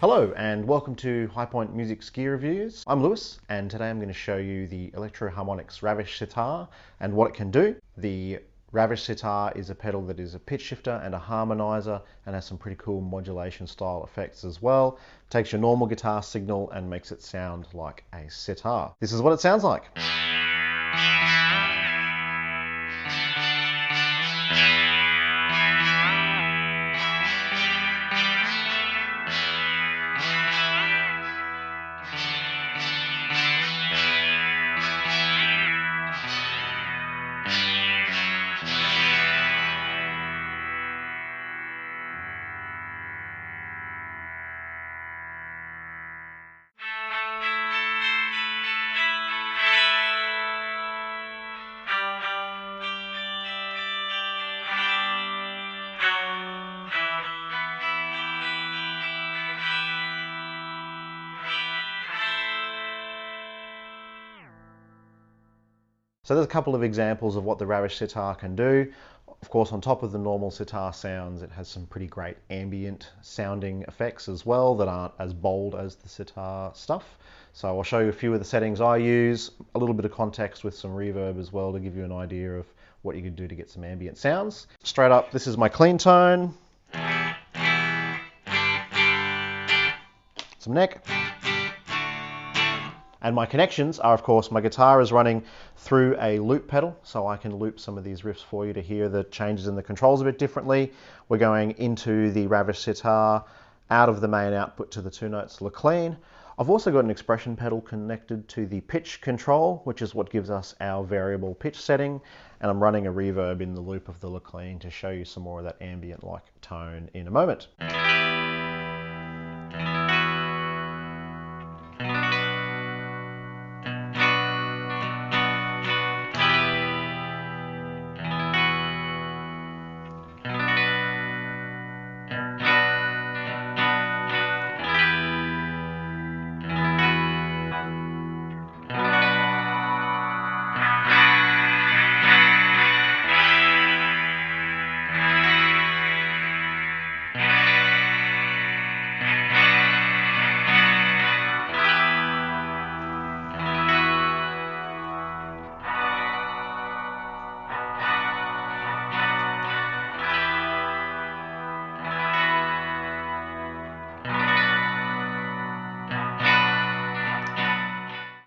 Hello and welcome to High Point Music Ski Reviews. I'm Lewis and today I'm going to show you the Electro Harmonix Ravish Sitar and what it can do. The Ravish Sitar is a pedal that is a pitch shifter and a harmonizer and has some pretty cool modulation style effects as well. Takes your normal guitar signal and makes it sound like a sitar. This is what it sounds like. So there's a couple of examples of what the Ravish Sitar can do. Of course, on top of the normal sitar sounds, it has some pretty great ambient sounding effects as well that aren't as bold as the sitar stuff. So I'll show you a few of the settings I use, a little bit of context with some reverb as well to give you an idea of what you can do to get some ambient sounds. Straight up, this is my clean tone. Some neck. And my connections are, of course, my guitar is running through a loop pedal, so I can loop some of these riffs for you to hear the changes in the controls a bit differently. We're going into the Ravish Sitar, out of the main output to the two notes La Clean. I've also got an expression pedal connected to the pitch control, which is what gives us our variable pitch setting. And I'm running a reverb in the loop of the La Clean to show you some more of that ambient-like tone in a moment.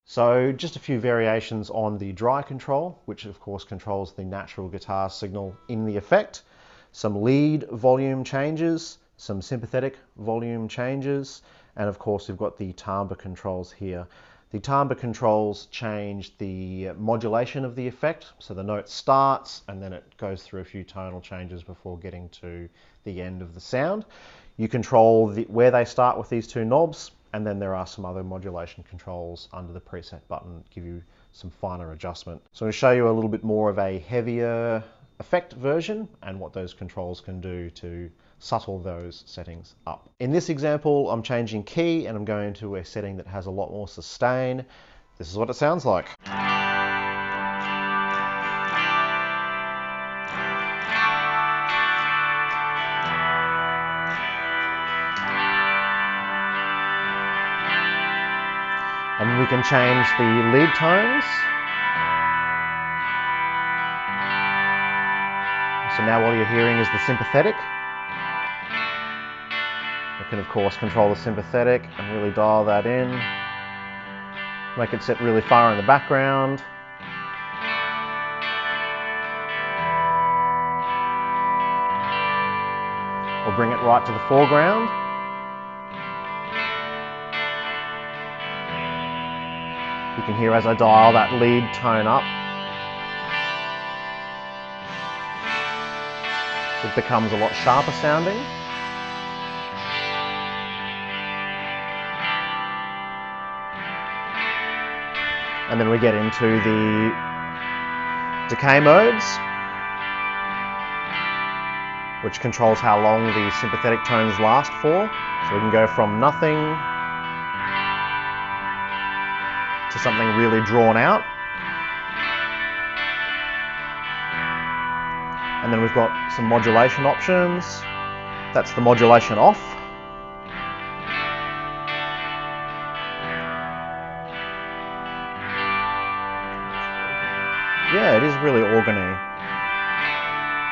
So just a few variations on the dry control, which of course controls the natural guitar signal in the effect. Some lead volume changes, some sympathetic volume changes, and of course we've got the timbre controls here. The timbre controls change the modulation of the effect, so the note starts and then it goes through a few tonal changes before getting to the end of the sound. You control where they start with these two knobs, and then there are some other modulation controls under the preset button that give you some finer adjustment. So I'm going to show you a little bit more of a heavier effect version and what those controls can do to subtle those settings up. In this example, I'm changing key and I'm going to a setting that has a lot more sustain. This is what it sounds like. And we can change the lead tones. So now all you're hearing is the sympathetic. We can of course control the sympathetic and really dial that in. Make it sit really far in the background. Or bring it right to the foreground. You can hear as I dial that lead tone up, it becomes a lot sharper sounding. And then we get into the decay modes, which controls how long the sympathetic tones last for. So we can go from nothing to something really drawn out. And then we've got some modulation options. That's the modulation off. Yeah, it is really organy.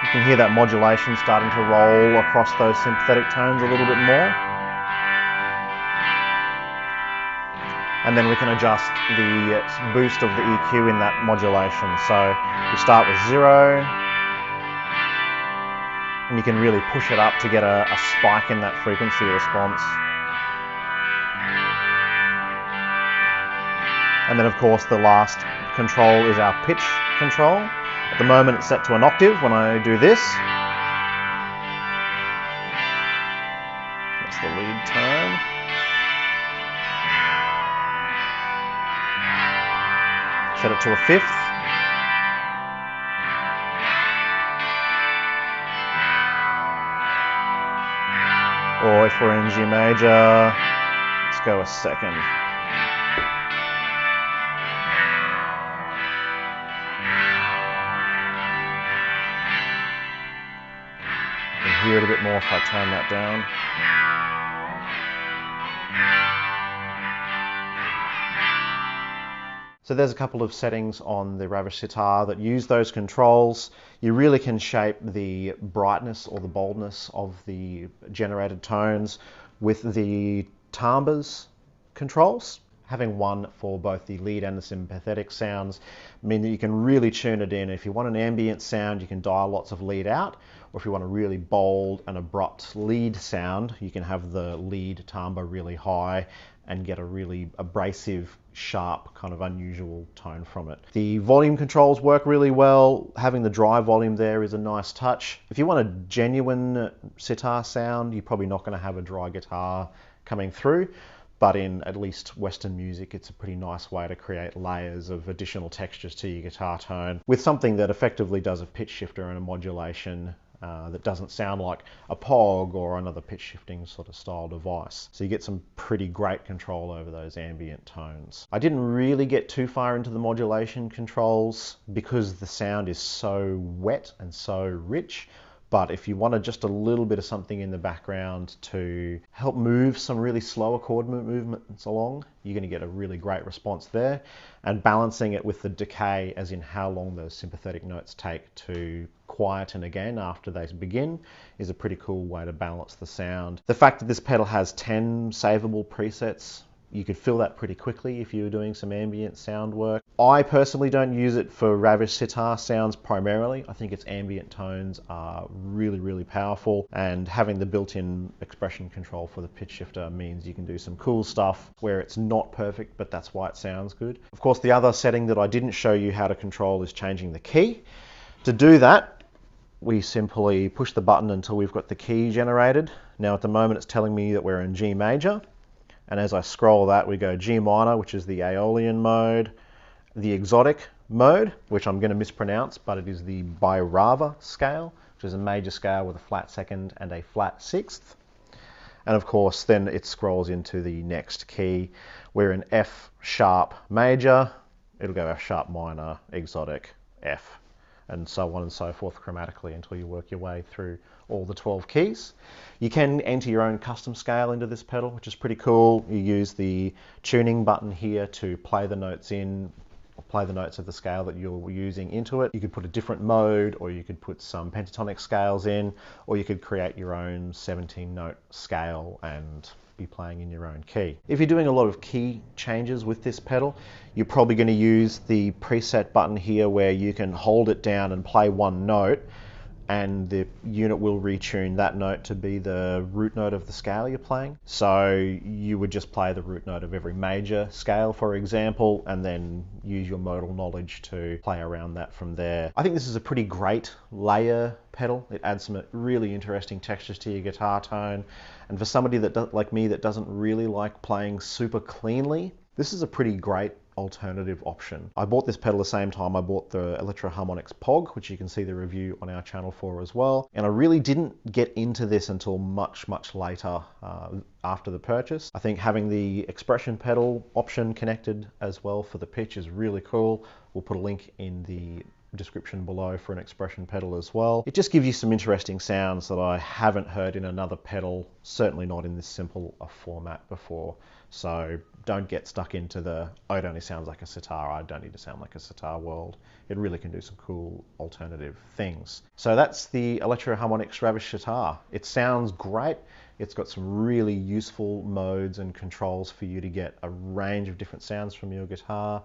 You can hear that modulation starting to roll across those sympathetic tones a little bit more. And then we can adjust the boost of the EQ in that modulation. So we start with 0, and you can really push it up to get a spike in that frequency response. And then of course the last control is our pitch control. At the moment it's set to an octave when I do this. That's the lead tone. Set it to a fifth. Or if we're in G major, let's go a second. You can hear it a bit more if I turn that down. So there's a couple of settings on the Ravish Sitar that use those controls. You really can shape the brightness or the boldness of the generated tones with the timbres controls. Having one for both the lead and the sympathetic sounds mean that you can really tune it in. If you want an ambient sound, you can dial lots of lead out, or if you want a really bold and abrupt lead sound, you can have the lead timbre really high and get a really abrasive, sharp, kind of unusual tone from it. The volume controls work really well. Having the dry volume there is a nice touch. If you want a genuine sitar sound, you're probably not going to have a dry guitar coming through, but in at least Western music, it's a pretty nice way to create layers of additional textures to your guitar tone with something that effectively does a pitch shifter and a modulation that doesn't sound like a POG or another pitch shifting sort of style device. So you get some pretty great control over those ambient tones. I didn't really get too far into the modulation controls because the sound is so wet and so rich. But if you wanted just a little bit of something in the background to help move some really slower chord movements along, you're going to get a really great response there. And balancing it with the decay, as in how long those sympathetic notes take to quieten again after they begin, is a pretty cool way to balance the sound. The fact that this pedal has 10 savable presets, you could fill that pretty quickly if you were doing some ambient sound work. I personally don't use it for Ravish Sitar sounds primarily. I think its ambient tones are really, really powerful, and having the built-in expression control for the pitch shifter means you can do some cool stuff where it's not perfect, but that's why it sounds good. Of course, the other setting that I didn't show you how to control is changing the key. To do that, we simply push the button until we've got the key generated. Now at the moment it's telling me that we're in G major. And as I scroll that, we go G minor, which is the Aeolian mode, the exotic mode, which I'm going to mispronounce, but it is the Bhairava scale, which is a major scale with a flat second and a flat sixth. And of course, then it scrolls into the next key. We're in F sharp major, it'll go F sharp minor, exotic, F, and so on and so forth chromatically until you work your way through all the 12 keys. You can enter your own custom scale into this pedal, which is pretty cool. You use the tuning button here to play the notes in, or play the notes of the scale that you're using into it. You could put a different mode, or you could put some pentatonic scales in, or you could create your own 17-note scale and be playing in your own key. If you're doing a lot of key changes with this pedal, you're probably going to use the preset button here where you can hold it down and play one note, and the unit will retune that note to be the root note of the scale you're playing. So you would just play the root note of every major scale, for example, and then use your modal knowledge to play around that from there. I think this is a pretty great layer pedal. It adds some really interesting textures to your guitar tone. And for somebody that like me that doesn't really like playing super cleanly, this is a pretty great alternative option. I bought this pedal the same time I bought the Electro Harmonix POG, which you can see the review on our channel for as well. And I really didn't get into this until much, much later after the purchase. I think having the expression pedal option connected as well for the pitch is really cool. We'll put a link in the description below for an expression pedal as well. It just gives you some interesting sounds that I haven't heard in another pedal, certainly not in this simple a format before. So don't get stuck into the, oh, it only sounds like a sitar, I don't need to sound like a sitar world. It really can do some cool alternative things. So that's the Electro Harmonix Ravish Sitar. It sounds great. It's got some really useful modes and controls for you to get a range of different sounds from your guitar.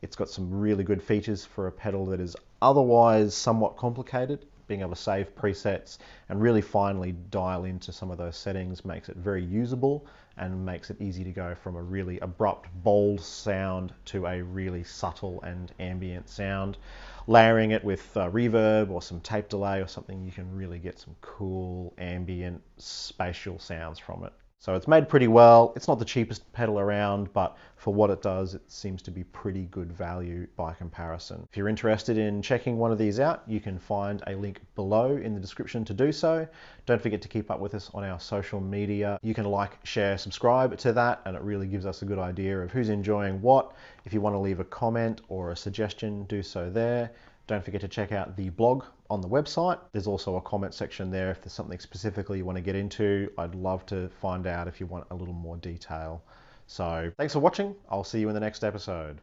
It's got some really good features for a pedal that is otherwise somewhat complicated. Being able to save presets and really finely dial into some of those settings makes it very usable and makes it easy to go from a really abrupt, bold sound to a really subtle and ambient sound. Layering it with reverb or some tape delay or something, you can really get some cool ambient spatial sounds from it. So it's made pretty well. It's not the cheapest pedal around, but for what it does, it seems to be pretty good value by comparison. If you're interested in checking one of these out, you can find a link below in the description to do so. Don't forget to keep up with us on our social media. You can like, share, subscribe to that, and it really gives us a good idea of who's enjoying what. If you want to leave a comment or a suggestion, do so there. Don't forget to check out the blog on the website. There's also a comment section there if there's something specifically you want to get into. I'd love to find out if you want a little more detail. So thanks for watching. I'll see you in the next episode.